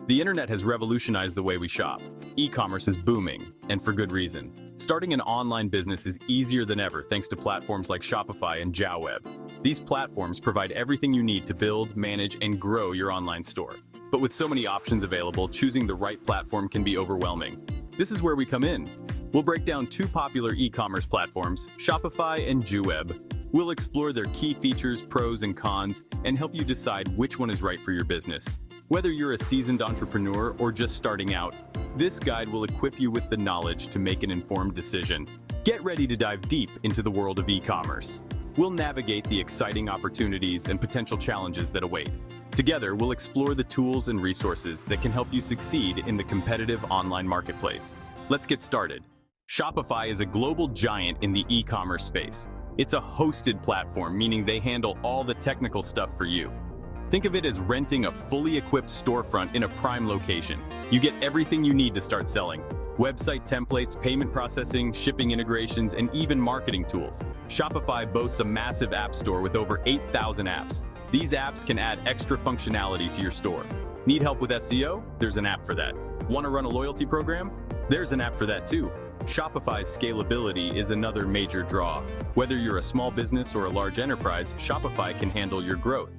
The internet has revolutionized the way we shop. E-commerce is booming, and for good reason. Starting an online business is easier than ever thanks to platforms like Shopify and JouwWeb. These platforms provide everything you need to build, manage, and grow your online store. But with so many options available, choosing the right platform can be overwhelming. This is where we come in. We'll break down two popular e-commerce platforms, Shopify and JouwWeb. We'll explore their key features, pros and cons, and help you decide which one is right for your business. Whether you're a seasoned entrepreneur or just starting out, this guide will equip you with the knowledge to make an informed decision. Get ready to dive deep into the world of e-commerce. We'll navigate the exciting opportunities and potential challenges that await. Together, we'll explore the tools and resources that can help you succeed in the competitive online marketplace. Let's get started. Shopify is a global giant in the e-commerce space. It's a hosted platform, meaning they handle all the technical stuff for you. Think of it as renting a fully equipped storefront in a prime location. You get everything you need to start selling. Website templates, payment processing, shipping integrations, and even marketing tools. Shopify boasts a massive app store with over 8,000 apps. These apps can add extra functionality to your store. Need help with SEO? There's an app for that. Want to run a loyalty program? There's an app for that too. Shopify's scalability is another major draw. Whether you're a small business or a large enterprise, Shopify can handle your growth.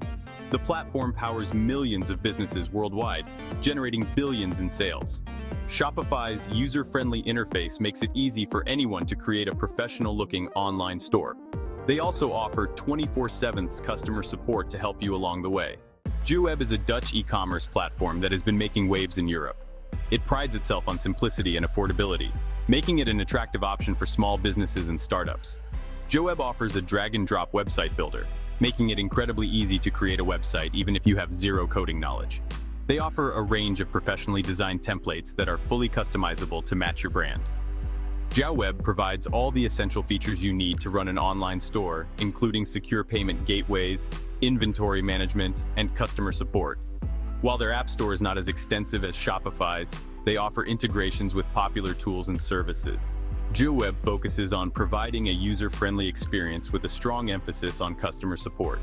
The platform powers millions of businesses worldwide, generating billions in sales. Shopify's user-friendly interface makes it easy for anyone to create a professional-looking online store. They also offer 24/7 customer support to help you along the way. JouwWeb is a Dutch e-commerce platform that has been making waves in Europe. It prides itself on simplicity and affordability, making it an attractive option for small businesses and startups. JouwWeb offers a drag-and-drop website builder, making it incredibly easy to create a website even if you have zero coding knowledge. They offer a range of professionally designed templates that are fully customizable to match your brand. JouwWeb provides all the essential features you need to run an online store, including secure payment gateways, inventory management, and customer support. While their app store is not as extensive as Shopify's, they offer integrations with popular tools and services. JouwWeb focuses on providing a user-friendly experience with a strong emphasis on customer support.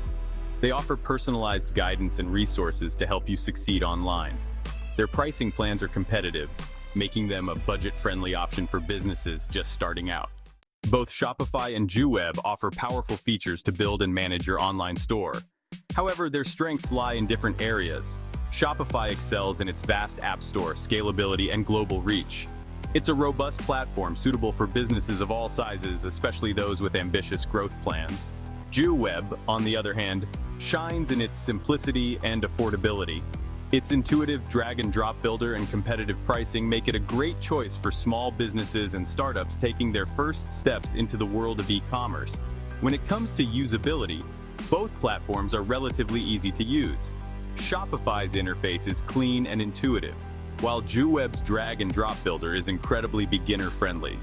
They offer personalized guidance and resources to help you succeed online. Their pricing plans are competitive, making them a budget-friendly option for businesses just starting out. Both Shopify and JouwWeb offer powerful features to build and manage your online store. However, their strengths lie in different areas. Shopify excels in its vast app store, scalability, and global reach. It's a robust platform suitable for businesses of all sizes, especially those with ambitious growth plans. JouwWeb, on the other hand, shines in its simplicity and affordability. Its intuitive drag-and-drop builder and competitive pricing make it a great choice for small businesses and startups taking their first steps into the world of e-commerce. When it comes to usability, both platforms are relatively easy to use. Shopify's interface is clean and intuitive, while JouwWeb's drag-and-drop builder is incredibly beginner-friendly.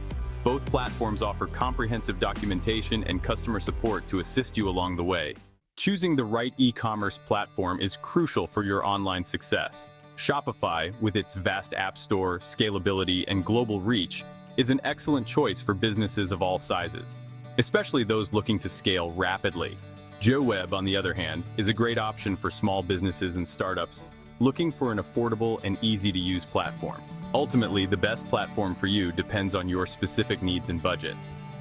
Both platforms offer comprehensive documentation and customer support to assist you along the way. Choosing the right e-commerce platform is crucial for your online success. Shopify, with its vast app store, scalability, and global reach, is an excellent choice for businesses of all sizes, especially those looking to scale rapidly. JouwWeb, on the other hand, is a great option for small businesses and startups looking for an affordable and easy-to-use platform. Ultimately, the best platform for you depends on your specific needs and budget.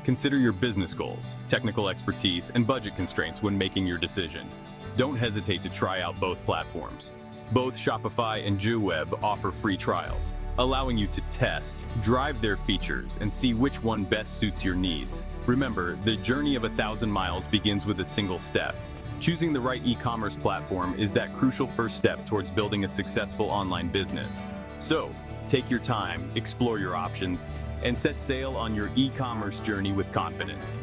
Consider your business goals, technical expertise, and budget constraints when making your decision. Don't hesitate to try out both platforms. Both Shopify and JouwWeb offer free trials, allowing you to test, drive their features, and see which one best suits your needs. Remember, the journey of 1,000 miles begins with a single step. Choosing the right e-commerce platform is that crucial first step towards building a successful online business. So, take your time, explore your options, and set sail on your e-commerce journey with confidence.